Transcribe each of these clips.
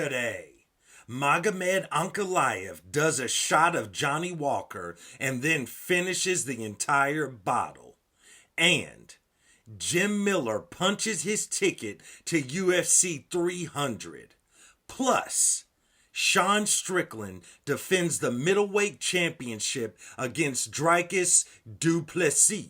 Today, Magomed Ankalaev does a shot of Johnny Walker and then finishes the entire bottle. And Jim Miller punches his ticket to UFC 300. Plus, Sean Strickland defends the middleweight championship against Dricus du Plessis.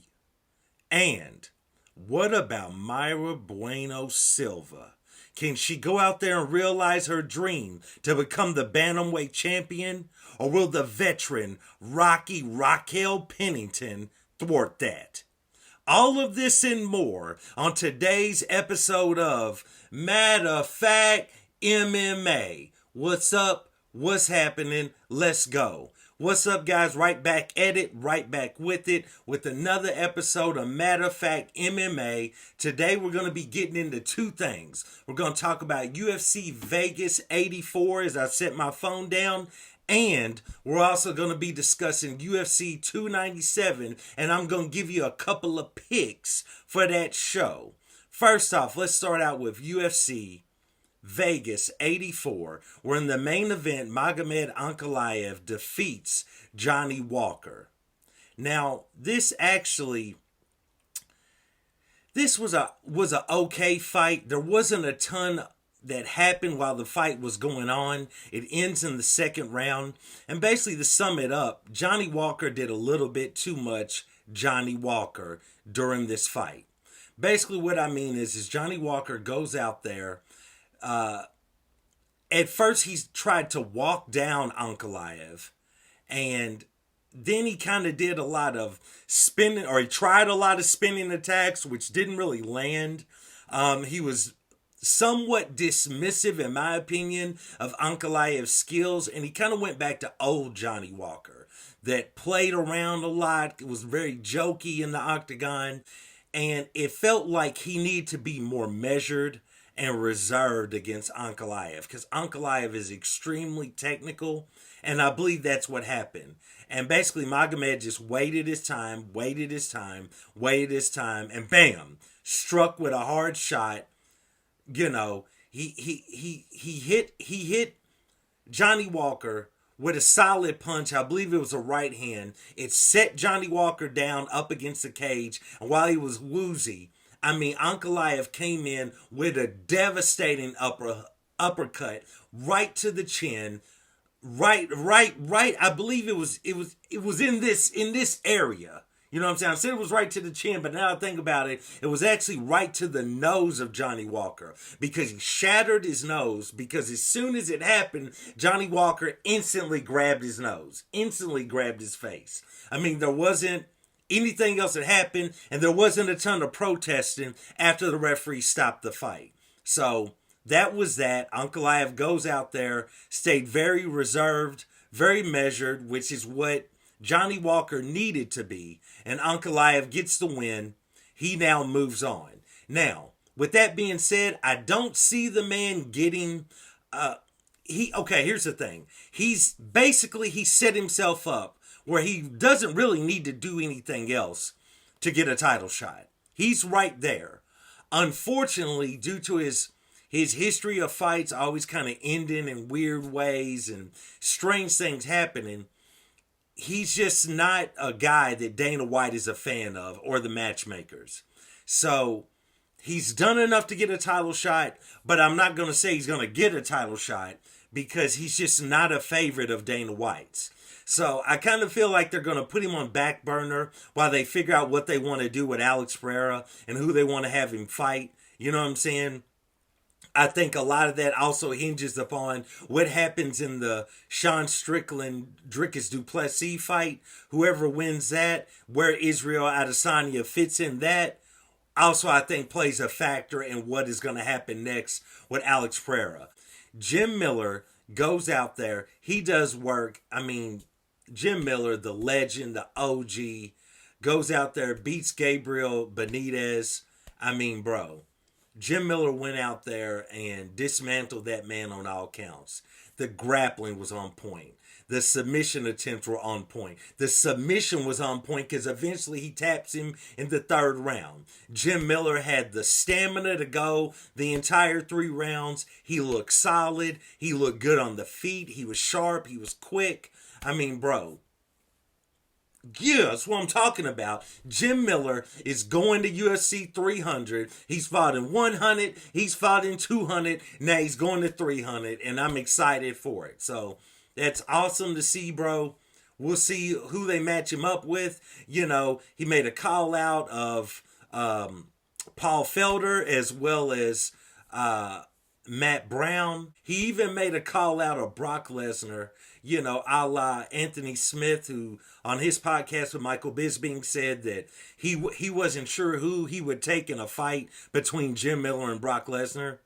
And what about Mayra Bueno Silva? Can she go out there and realize her dream to become the bantamweight champion? Or will the veteran Rocky Raquel Pennington thwart that? All of this and more on today's episode of Matter of Fact MMA. What's up? What's happening? Let's go. What's up, guys? Right back at it, right back with it, with another episode of Matter of Fact MMA. Today, we're going to be getting into two things. We're going to talk about UFC Vegas 84 as I set my phone down. And we're also going to be discussing UFC 297. And I'm going to give you a couple of picks for that show. First off, let's start out with UFC Vegas 84, where in the main event, Magomed Ankalaev defeats Johnny Walker. Now, this was a okay fight. There wasn't a ton that happened while the fight was going on. It ends in the second round. And basically, to sum it up, Johnny Walker did a little bit too much Johnny Walker during this fight. Basically, what I mean is Johnny Walker goes out there. At first, he tried to walk down Ankalaev, and then he kind of did a lot of spinning, or he tried a lot of spinning attacks, which didn't really land. He was somewhat dismissive, in my opinion, of Ankalaev's skills, and he kind of went back to old Johnny Walker that played around a lot, was very jokey in the octagon, and it felt like he needed to be more measured and reserved against Ankalaev, because Ankalaev is extremely technical, and I believe that's what happened. And basically, Magomed just waited his time, and bam, struck with a hard shot. You know, he hit Johnny Walker with a solid punch. I believe it was a right hand. It set Johnny Walker down up against the cage, and while he was woozy, Ankalaev came in with a devastating uppercut right to the chin, right. I believe it was in this area. You know what I'm saying? I said it was right to the chin, but now I think about it, it was actually right to the nose of Johnny Walker, because he shattered his nose, because as soon as it happened, Johnny Walker instantly grabbed his nose, instantly grabbed his face. There wasn't anything else that happened, and there wasn't a ton of protesting after the referee stopped the fight. So that was that. Ankalaev goes out there, stayed very reserved, very measured, which is what Johnny Walker needed to be, and Ankalaev gets the win. He now moves on. Now, with that being said, I don't see the man getting here's the thing. He set himself up where he doesn't really need to do anything else to get a title shot. He's right there. Unfortunately, due to his history of fights always kind of ending in weird ways and strange things happening, he's just not a guy that Dana White is a fan of, or the matchmakers. So he's done enough to get a title shot, but I'm not going to say he's going to get a title shot, because he's just not a favorite of Dana White's. So I kind of feel like they're going to put him on back burner while they figure out what they want to do with Alex Pereira and who they want to have him fight. You know what I'm saying? I think a lot of that also hinges upon what happens in the Sean Strickland Dricus du Plessis fight. Whoever wins that, where Israel Adesanya fits in that, also I think plays a factor in what is going to happen next with Alex Pereira. Jim Miller goes out there. He does work. Jim Miller, the legend, the OG, goes out there, beats Gabriel Benitez. Bro, Jim Miller went out there and dismantled that man on all counts. The grappling was on point. The submission attempts were on point. The submission was on point because eventually he taps him in the third round. Jim Miller had the stamina to go the entire 3 rounds. He looked solid. He looked good on the feet. He was sharp. He was quick. I mean, bro. Yeah, that's what I'm talking about. Jim Miller is going to UFC 300. He's fought in 100. He's fought in 200. Now he's going to 300, and I'm excited for it. So that's awesome to see, bro. We'll see who they match him up with. You know, he made a call out of Paul Felder as well as Matt Brown. He even made a call out of Brock Lesnar, you know, a la Anthony Smith, who on his podcast with Michael Bisping said that he wasn't sure who he would take in a fight between Jim Miller and Brock Lesnar.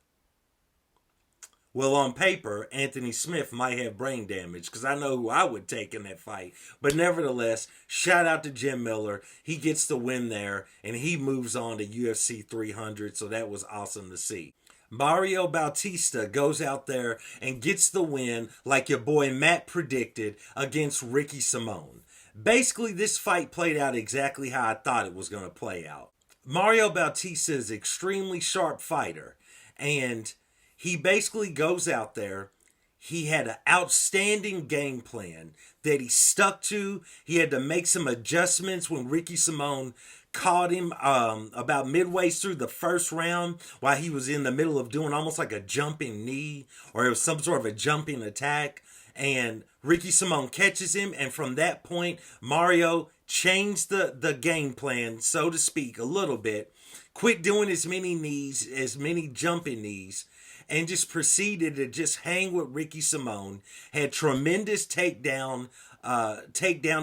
Well, on paper, Anthony Smith might have brain damage because I know who I would take in that fight. But nevertheless, shout out to Jim Miller. He gets the win there, and he moves on to UFC 300, so that was awesome to see. Mario Bautista goes out there and gets the win like your boy Matt predicted against Ricky Simone. Basically, this fight played out exactly how I thought it was going to play out. Mario Bautista is an extremely sharp fighter, and he basically goes out there. He had an outstanding game plan that he stuck to. He had to make some adjustments when Ricky Simone caught him about midway through the first round while he was in the middle of doing almost like a jumping knee, or it was some sort of a jumping attack. And Ricky Simone catches him, and from that point, Mario changed the game plan, so to speak, a little bit. Quit doing as many jumping knees, and just proceeded to just hang with Ricky Simone. Had tremendous takedown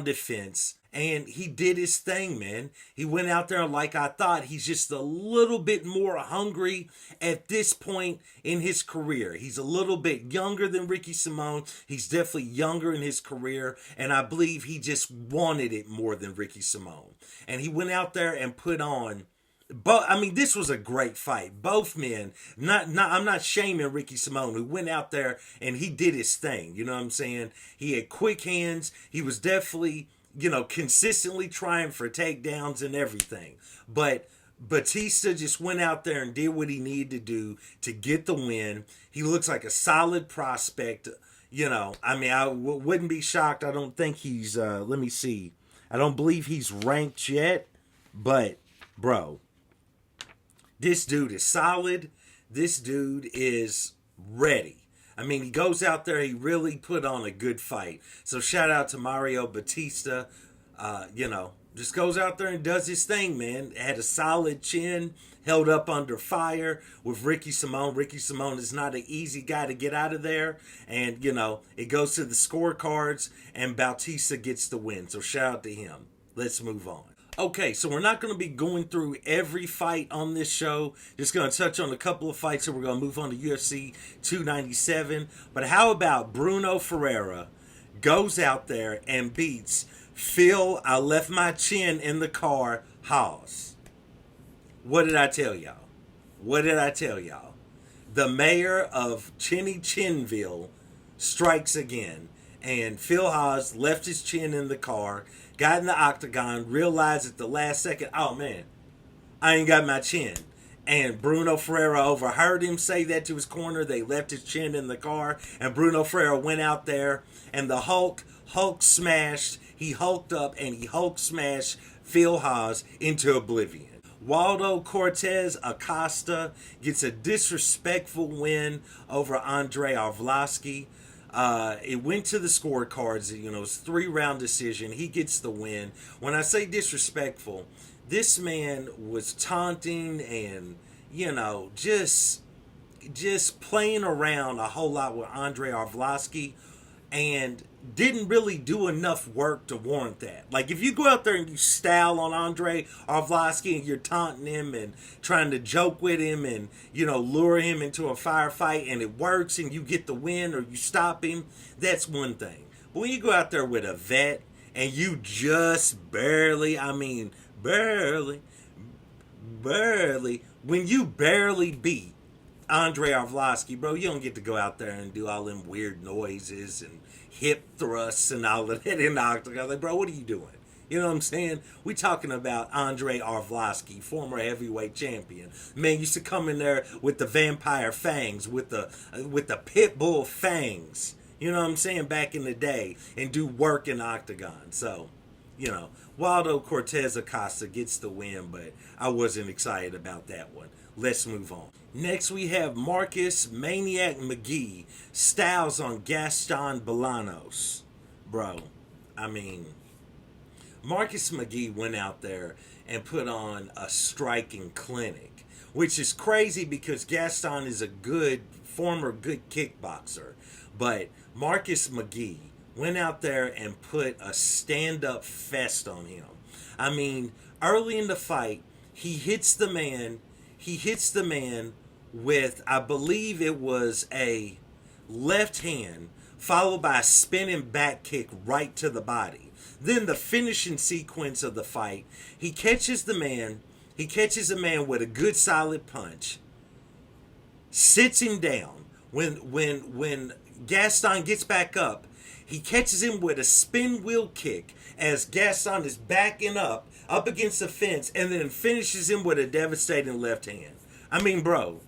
defense. And he did his thing, man. He went out there like I thought. He's just a little bit more hungry at this point in his career. He's a little bit younger than Ricky Simone. He's definitely younger in his career. And I believe he just wanted it more than Ricky Simone. And he went out there and put on. But I mean, this was a great fight. Both men. I'm not shaming Ricky Simone, who went out there and he did his thing. You know what I'm saying? He had quick hands. He was definitely, you know, consistently trying for takedowns and everything. But Batista just went out there and did what he needed to do to get the win. He looks like a solid prospect. You know, I mean, I wouldn't be shocked. I don't think he's, let me see. I don't believe he's ranked yet. But, bro, this dude is solid. This dude is ready. I mean, he goes out there, he really put on a good fight. So shout out to Mario Batista. You know, just goes out there and does his thing, man. Had a solid chin, held up under fire with Ricky Simone. Ricky Simone is not an easy guy to get out of there. And, you know, it goes to the scorecards, and Bautista gets the win. So shout out to him. Let's move on. Okay, so we're not going to be going through every fight on this show. Just going to touch on a couple of fights, and we're going to move on to UFC 297. But how about Bruno Ferreira goes out there and beats Phil, I left my chin in the car, Haas? What did I tell y'all? What did I tell y'all? The mayor of Chinny Chinville strikes again. And Phil Haas left his chin in the car, got in the octagon, realized at the last second, oh man, I ain't got my chin. And Bruno Ferreira overheard him say that to his corner. They left his chin in the car, and Bruno Ferreira went out there, and the Hulk smashed. He hulked up, and he Hulk smashed Phil Haas into oblivion. Waldo Cortez Acosta gets a disrespectful win over Andrei Arlovski. It went to the scorecards. You know, it was a 3-round decision. He gets the win. When I say disrespectful, this man was taunting and, you know, just playing around a whole lot with Andrei Arlovski, and didn't really do enough work to warrant that. Like, if you go out there and you style on Andrei Arlovski and you're taunting him and trying to joke with him and, you know, lure him into a firefight, and it works and you get the win or you stop him, that's one thing. But when you go out there with a vet and you just barely when you barely beat Andre Arlovsky, bro, you don't get to go out there and do all them weird noises and hip thrusts and all of that in the octagon. Like, bro, what are you doing? You know what I'm saying? We talking about Andre Arlovsky, former heavyweight champion. Man used to come in there with the vampire fangs, with the pit bull fangs. You know what I'm saying? Back in the day, and do work in the octagon. So, Waldo Cortez Acosta gets the win, but I wasn't excited about that one. Let's move on. Next, we have Marcus Maniac McGee styles on Gaston Bolanos. Bro, I mean, Marcus McGee went out there and put on a striking clinic, which is crazy because Gaston is a former good kickboxer. But Marcus McGee went out there and put a stand-up fest on him. I mean, early in the fight, he hits the man with, I believe it was a left hand, followed by a spinning back kick right to the body. Then the finishing sequence of the fight, he catches the man with a good solid punch, sits him down. When Gaston gets back up, he catches him with a spin wheel kick as Gaston is backing up against the fence, and then finishes him with a devastating left hand. I mean, bro,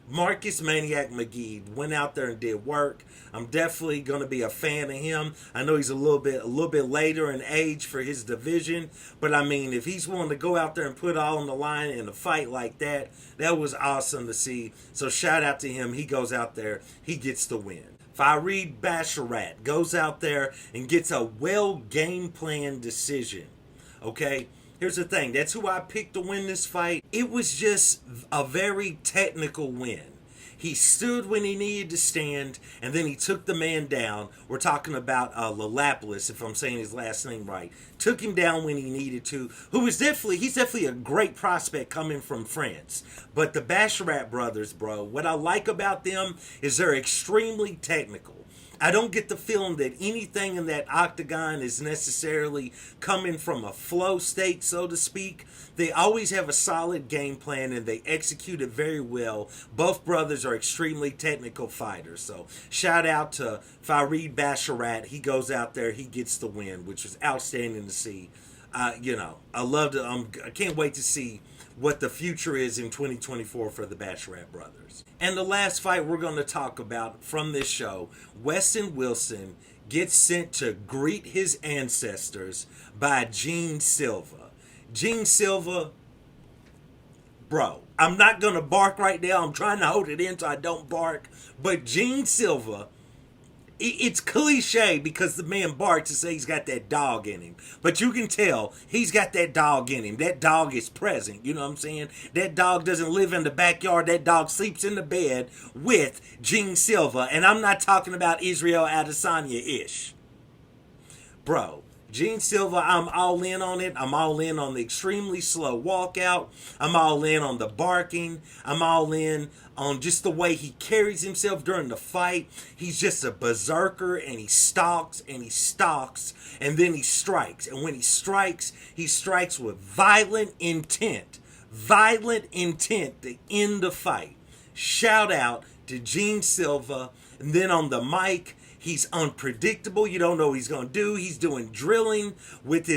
Marcus Maniac McGee went out there and did work. I'm definitely going to be a fan of him. I know he's a little bit later in age for his division, but I mean, if he's willing to go out there and put all on the line in a fight like that, that was awesome to see. So shout out to him. He goes out there, he gets the win. Farid Basharat goes out there and gets a well game plan decision. Okay? Here's the thing. That's who I picked to win this fight. It was just a very technical win. He stood when he needed to stand, and then he took the man down. We're talking about Lalapoulos, if I'm saying his last name right. Took him down when he needed to. He's definitely a great prospect coming from France. But the Basharat brothers, bro, what I like about them is they're extremely technical. I don't get the feeling that anything in that octagon is necessarily coming from a flow state, so to speak. They always have a solid game plan and they execute it very well. Both brothers are extremely technical fighters. So shout out to Farid Basharat. He goes out there, he gets the win, which was outstanding to see. I can't wait to see what the future is in 2024 for the Basharat brothers. And the last fight we're going to talk about from this show, Weston Wilson gets sent to greet his ancestors by Gene Silva. Gene Silva, bro, I'm not going to bark right now. I'm trying to hold it in so I don't bark. But Gene Silva, it's cliche because the man barks to say he's got that dog in him. But you can tell he's got that dog in him. That dog is present. You know what I'm saying? That dog doesn't live in the backyard. That dog sleeps in the bed with Gene Silva. And I'm not talking about Israel Adesanya-ish. Bro, Gene Silva, I'm all in on it. I'm all in on the extremely slow walkout. I'm all in on the barking. I'm all in on just the way he carries himself during the fight. He's just a berserker, and he stalks and he stalks, and then he strikes. And when he strikes with violent intent. Violent intent to end the fight. Shout out to Gene Silva. And then on the mic, he's unpredictable. You don't know what he's going to do. He's doing drilling with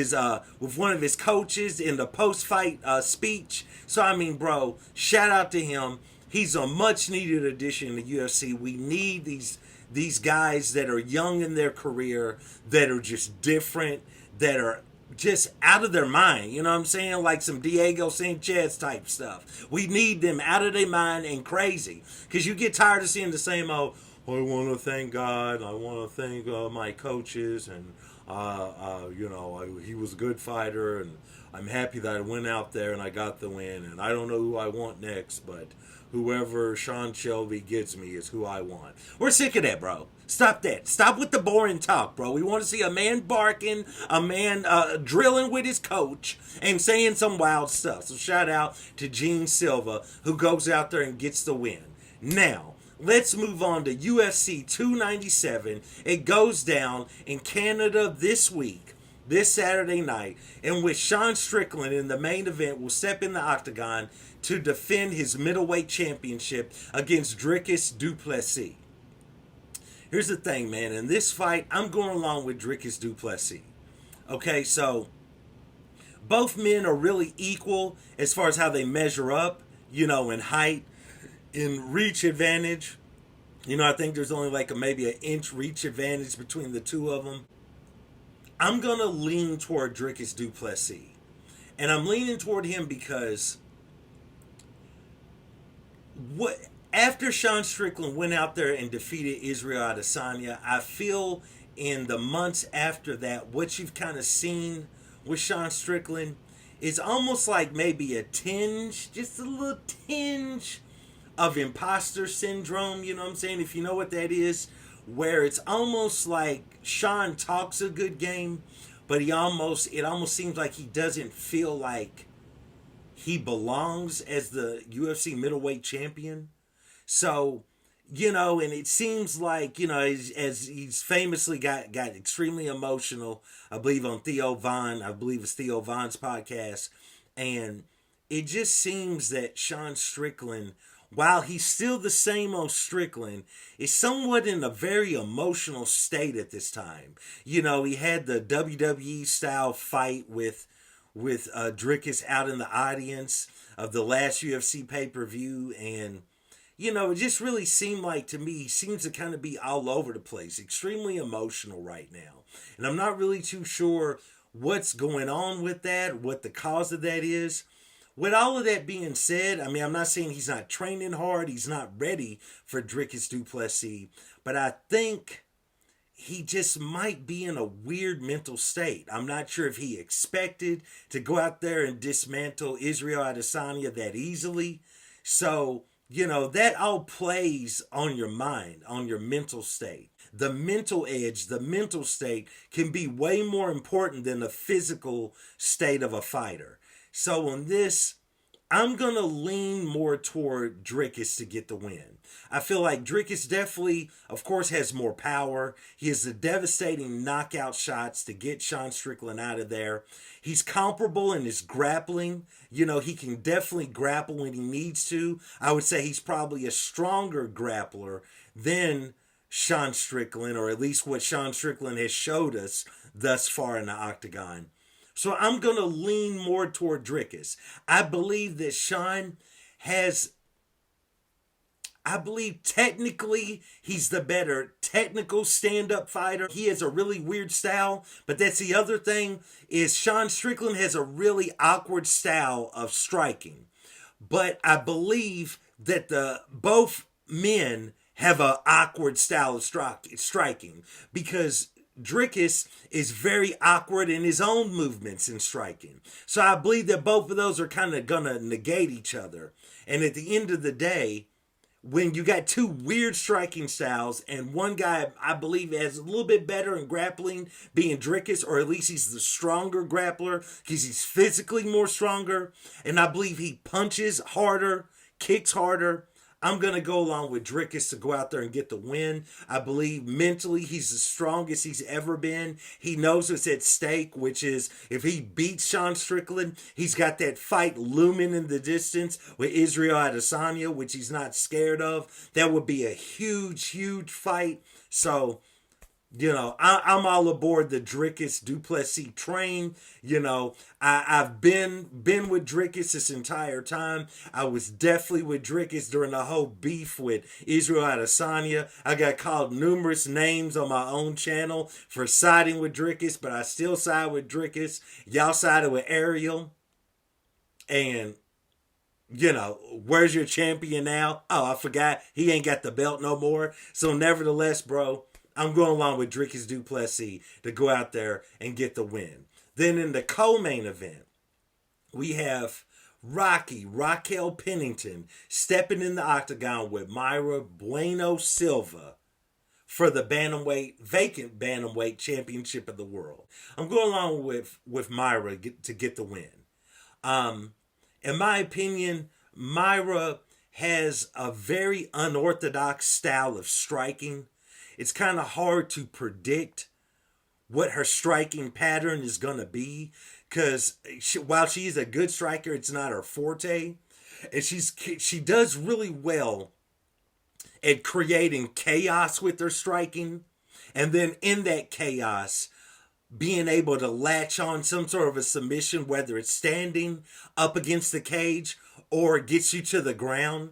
one of his coaches in the post-fight speech. So, I mean, bro, shout out to him. He's a much-needed addition to UFC. We need these guys that are young in their career, that are just different, that are just out of their mind. You know what I'm saying? Like some Diego Sanchez type stuff. We need them out of their mind and crazy. Because you get tired of seeing the same old, I want to thank God. I want to thank my coaches, and he was a good fighter, and I'm happy that I went out there and I got the win. And I don't know who I want next, but whoever Sean Shelby gets me is who I want. We're sick of that, bro. Stop that. Stop with the boring talk, bro. We want to see a man barking, a man drilling with his coach, and saying some wild stuff. So shout out to Gene Silva, who goes out there and gets the win. Now, let's move on to UFC 297. It goes down in Canada this week, this Saturday night, in which Sean Strickland in the main event will step in the octagon, to defend his middleweight championship against Dricus du Plessis. Here's the thing, man. In this fight, I'm going along with Dricus du Plessis. Okay, so both men are really equal as far as how they measure up, in height, in reach advantage. I think there's only like maybe an inch reach advantage between the two of them. I'm going to lean toward Dricus du Plessis. And I'm leaning toward him because after Sean Strickland went out there and defeated Israel Adesanya, I feel in the months after that, what you've kind of seen with Sean Strickland is almost like maybe a tinge, just a little tinge of imposter syndrome, you know what I'm saying? If you know what that is, where it's almost like Sean talks a good game, but it almost seems like he doesn't feel like he belongs as the UFC middleweight champion. So, and it seems like, as he's famously got extremely emotional, I believe on it's Theo Von's podcast, and it just seems that Sean Strickland, while he's still the same old Strickland, is somewhat in a very emotional state at this time. He had the WWE style fight with Dricus out in the audience of the last UFC pay-per-view, and it just really seemed like, to me, he seems to kind of be all over the place, extremely emotional right now. And I'm not really too sure what's going on with that, what the cause of that is. With all of that being said, I'm not saying he's not training hard, he's not ready for Dricus du Plessis, but I think he just might be in a weird mental state. I'm not sure if he expected to go out there and dismantle Israel Adesanya that easily. So, that all plays on your mind, on your mental state. The mental edge, the mental state can be way more important than the physical state of a fighter. So on this, I'm going to lean more toward Dricus to get the win. I feel like Dricus definitely, of course, has more power. He has the devastating knockout shots to get Sean Strickland out of there. He's comparable in his grappling. He can definitely grapple when he needs to. I would say he's probably a stronger grappler than Sean Strickland, or at least what Sean Strickland has showed us thus far in the octagon. So I'm going to lean more toward Dricus. I believe that Sean technically he's the better technical stand-up fighter. He has a really weird style, but that's the other thing, is Sean Strickland has a really awkward style of striking. But I believe that both men have an awkward style of striking, because Dricus is very awkward in his own movements in striking. So I believe that both of those are kind of going to negate each other. And at the end of the day, when you got two weird striking styles, and one guy I believe has a little bit better in grappling, being Dricus, or at least he's the stronger grappler because he's physically more stronger, and I believe he punches harder, kicks harder, I'm going to go along with Dricus to go out there and get the win. I believe mentally he's the strongest he's ever been. He knows what's at stake, which is if he beats Sean Strickland, he's got that fight looming in the distance with Israel Adesanya, which he's not scared of. That would be a huge, huge fight. So, I'm all aboard the Dricus du Plessis train. I've been with Dricus this entire time. I was definitely with Dricus during the whole beef with Israel Adesanya. I got called numerous names on my own channel for siding with Dricus, but I still side with Dricus. Y'all sided with Ariel. And, where's your champion now? Oh, I forgot. He ain't got the belt no more. So nevertheless, bro, I'm going along with Dricus du Plessis to go out there and get the win. Then in the co-main event, we have Raquel Pennington stepping in the octagon with Mayra Bueno Silva for the vacant bantamweight championship of the world. I'm going along with Mayra to get the win. In my opinion, Mayra has a very unorthodox style of striking. It's kind of hard to predict what her striking pattern is going to be, because while she's a good striker, it's not her forte. And she does really well at creating chaos with her striking, and then in that chaos being able to latch on some sort of a submission, whether it's standing up against the cage or gets you to the ground.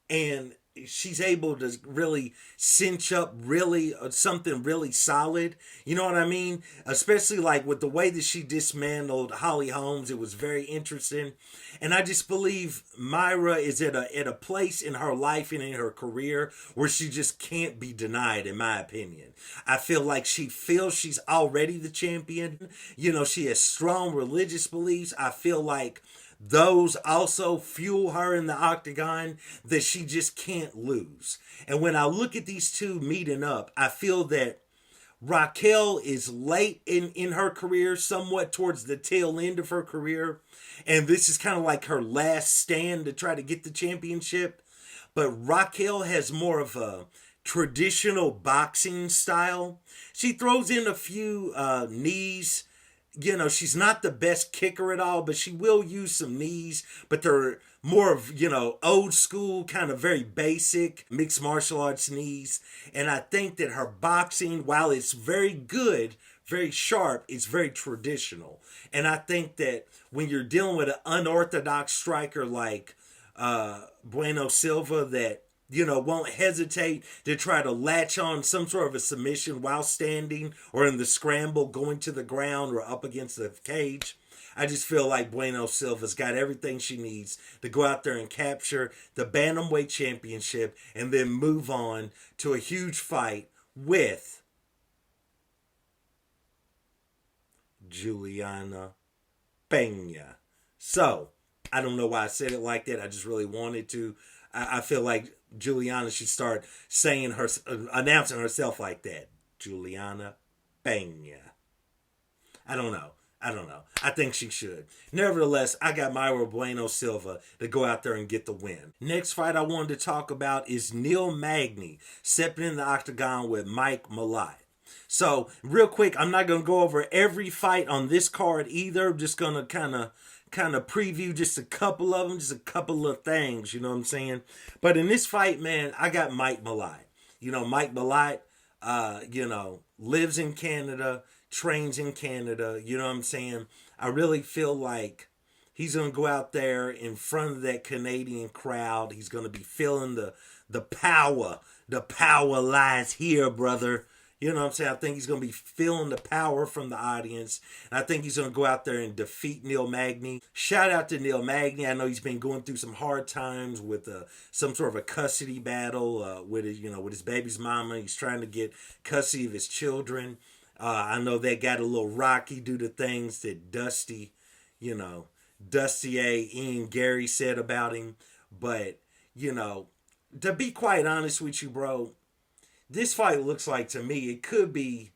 And she's able to really cinch up really something really solid. You know what I mean? Especially like with the way that she dismantled Holly Holmes, it was very interesting. And I just believe Myra is at a place in her life and in her career where she just can't be denied, in my opinion. I feel like she feels she's already the champion. You know, she has strong religious beliefs. I feel like those also fuel her in the octagon, that she just can't lose. And when I look at these two meeting up, I feel that Raquel is late in her career, somewhat towards the tail end of her career. And this is kind of like her last stand to try to get the championship. But Raquel has more of a traditional boxing style. She throws in a few knees. You know, she's not the best kicker at all, but she will use some knees, but they're more of, you know, old school, kind of very basic mixed martial arts knees. And I think that her boxing, while it's very good, very sharp, it's very traditional. And I think that when you're dealing with an unorthodox striker like Bueno Silva, that you know, won't hesitate to try to latch on some sort of a submission while standing or in the scramble, going to the ground or up against the cage. I just feel like Bueno Silva's got everything she needs to go out there and capture the Bantamweight Championship and then move on to a huge fight with Juliana Pena. So, I don't know why I said it like that. I just really wanted to. I feel like Juliana should start saying her, announcing herself like that. Juliana Pena. I don't know. I think she should. Nevertheless, I got Myra Bueno Silva to go out there and get the win. Next fight I wanted to talk about is Neil Magny stepping in the octagon with Mike Malott. So, real quick, I'm not going to go over every fight on this card either. I'm just going to kind of preview just a couple of them, just a couple of things, you know what I'm saying? But in this fight, man, I got Mike Malott. You know, Mike Malott, lives in Canada, trains in Canada, you know what I'm saying? I really feel like he's going to go out there in front of that Canadian crowd. He's going to be feeling the power. The power lies here, brother. You know what I'm saying? I think he's going to be feeling the power from the audience. And I think he's going to go out there and defeat Neil Magny. Shout out to Neil Magny. I know he's been going through some hard times with some sort of a custody battle with his baby's mama. He's trying to get custody of his children. I know that got a little rocky due to things that Dusty A. Ian Gary said about him. But, to be quite honest with you, bro, this fight looks like, to me, it could be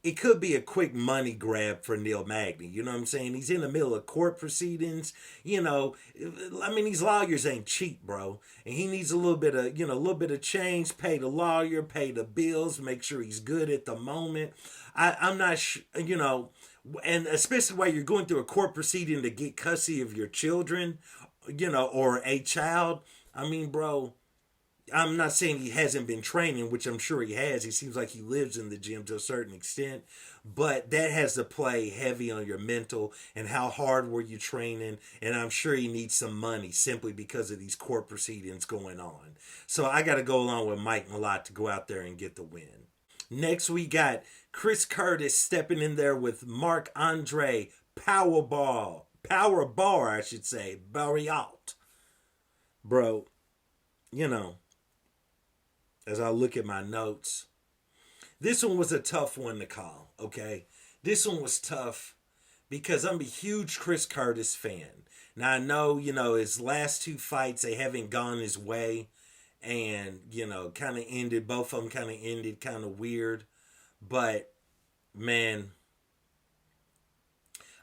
a quick money grab for Neil Magny. You know what I'm saying? He's in the middle of court proceedings. These lawyers ain't cheap, bro. And he needs a little bit of change. Pay the lawyer, pay the bills, make sure he's good at the moment. I'm not and especially while you're going through a court proceeding to get custody of your children, or a child. I mean, bro, I'm not saying he hasn't been training, which I'm sure he has. He seems like he lives in the gym to a certain extent. But that has to play heavy on your mental and how hard were you training. And I'm sure he needs some money simply because of these court proceedings going on. So I got to go along with Mike Malott to go out there and get the win. Next, we got Chris Curtis stepping in there with Marc-Andre Powerbar, I should say, Barriault. Bro, as I look at my notes, this one was a tough one to call, okay? This one was tough because I'm a huge Chris Curtis fan. Now, I know, his last two fights, they haven't gone his way and, kind of ended, both of them kind of ended kind of weird. But, man,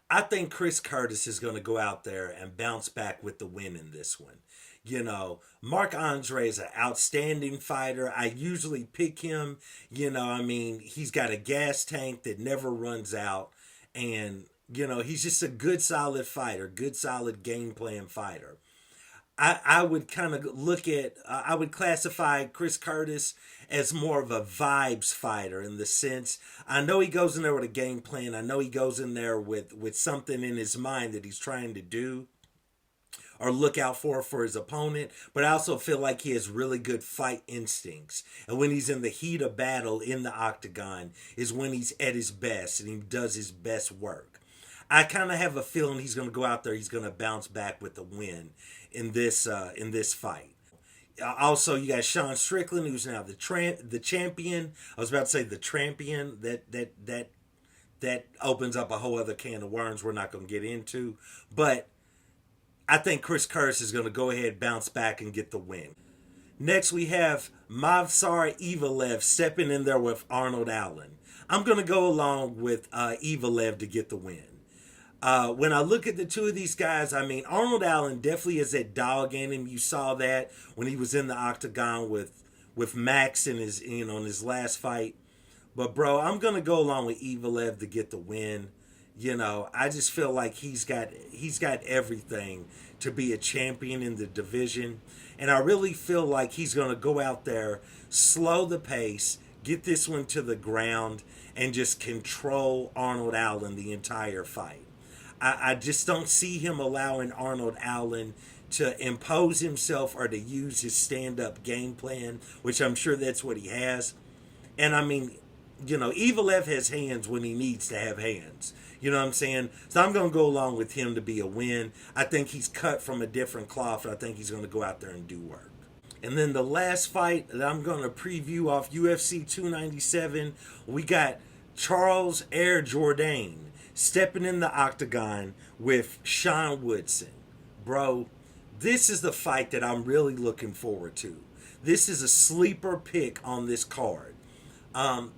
I think Chris Curtis is going to go out there and bounce back with the win in this one. Marc-Andre is an outstanding fighter. I usually pick him. He's got a gas tank that never runs out. And, he's just a good, solid fighter, good, solid game plan fighter. I would kind of look at, I would classify Chris Curtis as more of a vibes fighter in the sense, I know he goes in there with a game plan. I know he goes in there with something in his mind that he's trying to do or look out for his opponent, but I also feel like he has really good fight instincts. And when he's in the heat of battle in the octagon is when he's at his best and he does his best work. I kind of have a feeling he's going to go out there, he's going to bounce back with the win in this fight. Also, you got Sean Strickland, who's now the champion. I was about to say the trampion. That opens up a whole other can of worms we're not going to get into. But I think Chris Curtis is going to go ahead, bounce back, and get the win. Next, we have Movsar Evelev stepping in there with Arnold Allen. I'm going to go along with Evelev to get the win. When I look at the two of these guys, I mean, Arnold Allen definitely has that dog in him. You saw that when he was in the octagon with Max in his, in his last fight. But bro, I'm gonna go along with Evelev to get the win. I just feel like he's got everything to be a champion in the division, and I really feel like he's gonna go out there, slow the pace, get this one to the ground, and just control Arnold Allen the entire fight. I just don't see him allowing Arnold Allen to impose himself or to use his stand-up game plan, which I'm sure that's what he has. And I mean, Evelev has hands when he needs to have hands. You know what I'm saying? So I'm going to go along with him to be a win. I think he's cut from a different cloth, and I think he's going to go out there and do work. And then the last fight that I'm going to preview off UFC 297, we got Charles Air Jourdain stepping in the octagon with Sean Woodson. Bro, this is the fight that I'm really looking forward to. This is a sleeper pick on this card.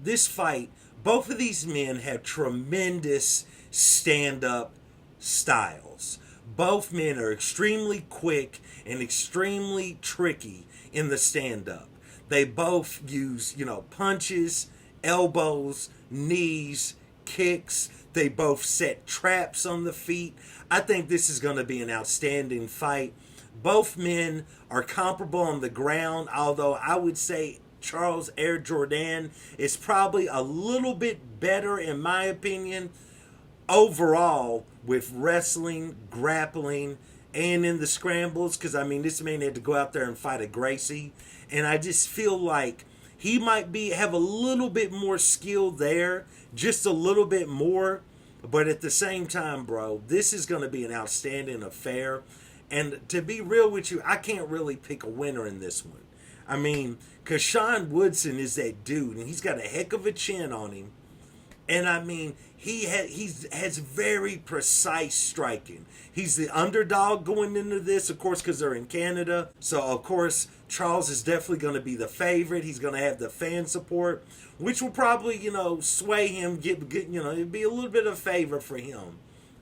This fight, both of these men have tremendous stand-up styles. Both men are extremely quick and extremely tricky in the stand-up. They both use, punches, elbows, knees, kicks. They both set traps on the feet. I think this is going to be an outstanding fight. Both men are comparable on the ground, although I would say Charles Air Jourdain is probably a little bit better, in my opinion, overall with wrestling, grappling, and in the scrambles. Because, I mean, this man had to go out there and fight a Gracie. And I just feel like he might have a little bit more skill there, just a little bit more. But at the same time, bro, this is going to be an outstanding affair. And to be real with you, I can't really pick a winner in this one. I mean, because Sean Woodson is that dude, and he's got a heck of a chin on him. And I mean, he has very precise striking. He's the underdog going into this, of course, because they're in Canada. So, of course, Charles is definitely going to be the favorite. He's going to have the fan support, which will probably, sway him. It'd be a little bit of favor for him.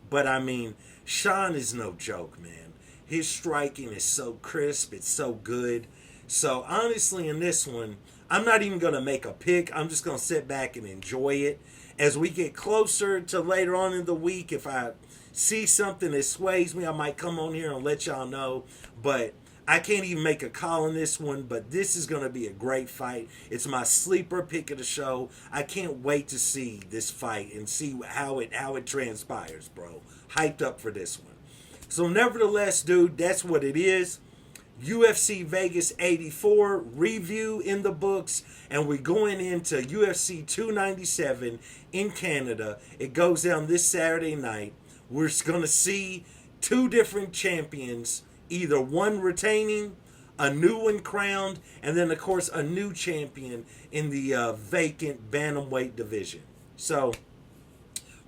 But, I mean, Sean is no joke, man. His striking is so crisp. It's so good. So, honestly, in this one, I'm not even going to make a pick. I'm just going to sit back and enjoy it. As we get closer to later on in the week, if I see something that sways me, I might come on here and let y'all know. But I can't even make a call on this one, but this is going to be a great fight. It's my sleeper pick of the show. I can't wait to see this fight and see how it transpires, bro. Hyped up for this one. So nevertheless, dude, that's what it is. UFC Vegas 84 review in the books, and we're going into UFC 297 in Canada. It goes down this Saturday night. We're going to see two different champions, either one retaining, a new one crowned, and then, of course, a new champion in the vacant bantamweight division. So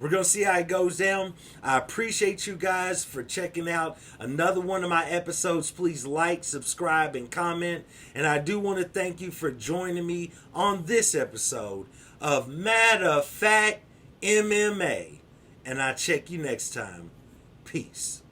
we're going to see how it goes down. I appreciate you guys for checking out another one of my episodes. Please like, subscribe, and comment. And I do want to thank you for joining me on this episode of Matter of Fact MMA. And I'll check you next time. Peace.